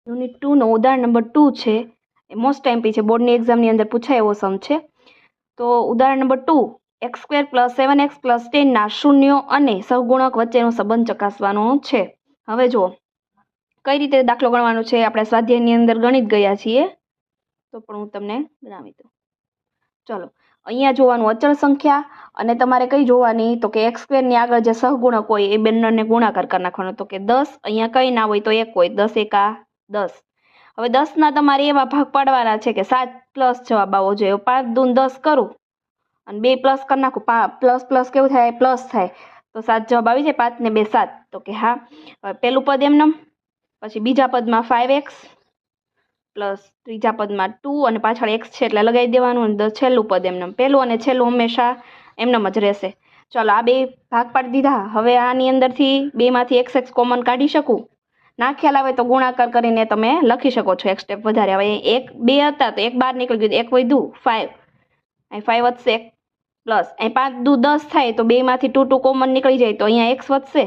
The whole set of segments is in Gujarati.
યુનિટ 2 નો ઉદાહરણ નંબર 2 છે એ મોસ્ટ એમપી છે, બોર્ડની એક્ઝામની અંદર પૂછાય એવો સમ છે. તો ઉદાહરણ નંબર 2, x² + 7x + 10 ના શૂન્યો અને સહગુણક વચ્ચેનો સંબંધ ચકાસવાનો છે. હવે જુઓ કઈ રીતે દાખલો ગણવાનો છે. આપણે સ્વાધ્યાયની અંદર ગણિત ગયા છીએ, તો પણ હું તમને જણાવી દઉં. ચલો, અહીંયા જોવાનું અચળ સંખ્યા, અને તમારે કઈ જોવાની તો કે x² ની આગળ જે સહગુણક હોય એ બંનેને ગુણાકાર કરી નાખવાનો. તો કે 10 અહીંયા કઈ ના હોય તો 1 હોય, 10 એકા 10. હવે 10 ના તમારે એવા ભાગ પાડવાના છે કે 7 પ્લસ જવાબ આવવો જોઈએ. 5 દૂ 10 કરું અને 2 પ્લસ કરી નાખું, પ્લસ પ્લસ કેવું થાય, પ્લસ થાય, તો 7 જવાબ આવી જાય. 5 ને 2 7. તો કે હા. હવે પેલું પદ એમનેમ, પછી બીજા પદમાં 5x પ્લસ ત્રીજા પદમાં 2 અને પાછળ x છે એટલે લગાવી દેવાનું, અને છેલ્લું પદ એમનેમ. પહેલું અને છેલ્લું હંમેશા એમનેમ જ રહેશે. ચાલો, આ બે ભાગ પાડી દીધા. હવે આની અંદરથી બેમાંથી x કોમન કાઢી શકું. ના ખ્યાલ આવે તો ગુણાકાર કરીને તમે લખી શકો છો એક સ્ટેપ વધારે. હવે 1 2 હતા તો 1 બહાર નીકળી ગયું, 1 વધ્યું 5, અહીં 5 વધશે પ્લસ અહીં 5 દૂ 10 થાય તો 2 માંથી 2 2 કોમન નીકળી જાય તો અહીંયા x વધશે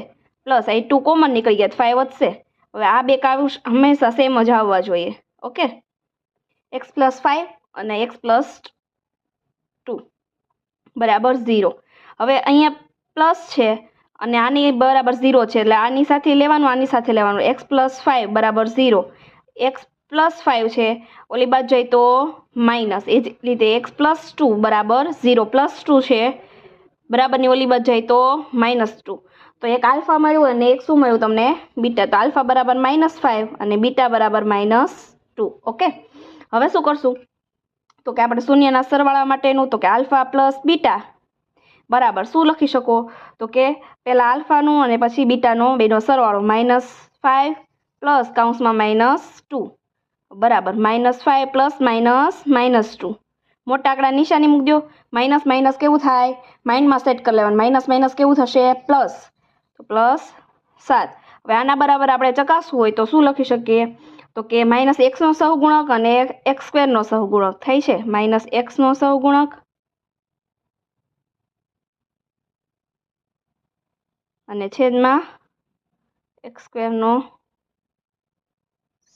પ્લસ અહીં 2 કોમન નીકળી ગયા 5 વધશે. હવે આ બે કાવ્યું હંમેશા સેમ જ આવવા જોઈએ. ઓકે, x + 5 અને x + 2 બરાબર 0. હવે અહીંયા પ્લસ છે અને આની બરાબર 0 છે એટલે આની સાથે લેવાનું, આની સાથે લેવાનું. x + 5 બરાબર 0. x + 5 છે, ઓલી બાજુ જાય તો માઇનસ. એ જ રીતે x + 2 બરાબર 0. +2 છે બરાબરની ઓલી બાજુ જાય તો -2. તો એક આલ્ફા મળ્યું અને એક શું મળ્યું તમને, બીટા. તો આલ્ફા બરાબર -5 અને બીટા બરાબર -2. ઓકે, હવે શું કરશું તો કે આપણે શૂન્યના સરવાળા માટેનું, તો કે આલ્ફા પ્લસ બીટા બરાબર શું લખી શકો તો કે પહેલા આલ્ફાનું અને પછી બીટાનો બેનો સરવાળો, -5 પ્લસ કૌંસમાં -2 બરાબર -5 પ્લસ -2. મોટા આંકડા નિશાની મૂકજો. માઇનસ માઇનસ કેવું થાય, માઇન્ડમાં સેટ કરી લેવાનું. માઇનસ માઇનસ કેવું થશે, પ્લસ. તો +7. હવે આના બરાબર આપણે ચકાસવું હોય તો શું લખી શકીએ તો કે -x નો સહગુણક અને x² નો સહગુણક થાય છે. -x નો સહગુણક અને છેદમાં x² નો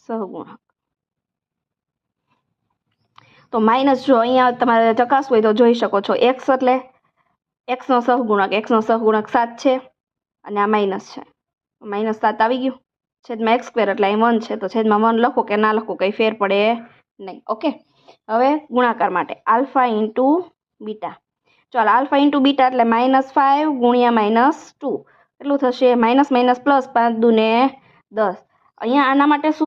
સહગુણક. તો માઇનસ જો અહીંયા તમારે ચકાસવું હોય તો જોઈ શકો છો. x એટલે x નો સહગુણક, x નો સહગુણક 7 છે અને આ માઇનસ છે. -7 આવી ગયું. છેદમાં x² એટલે અહીં 1 છે તો છેદમાં 1 લખો કે ના લખો કંઈ ફેર પડે નહીં. ઓકે, હવે ગુણાકાર માટે આલ્ફા ઇન્ટુ બીટા. ચાલો, આલ્ફા ઇન્ટુ બીટા એટલે -5 ગુણ્યા -2 એટલું થશે. Minus minus plus, 5 દૂ 10. અહીંયા આના માટે શું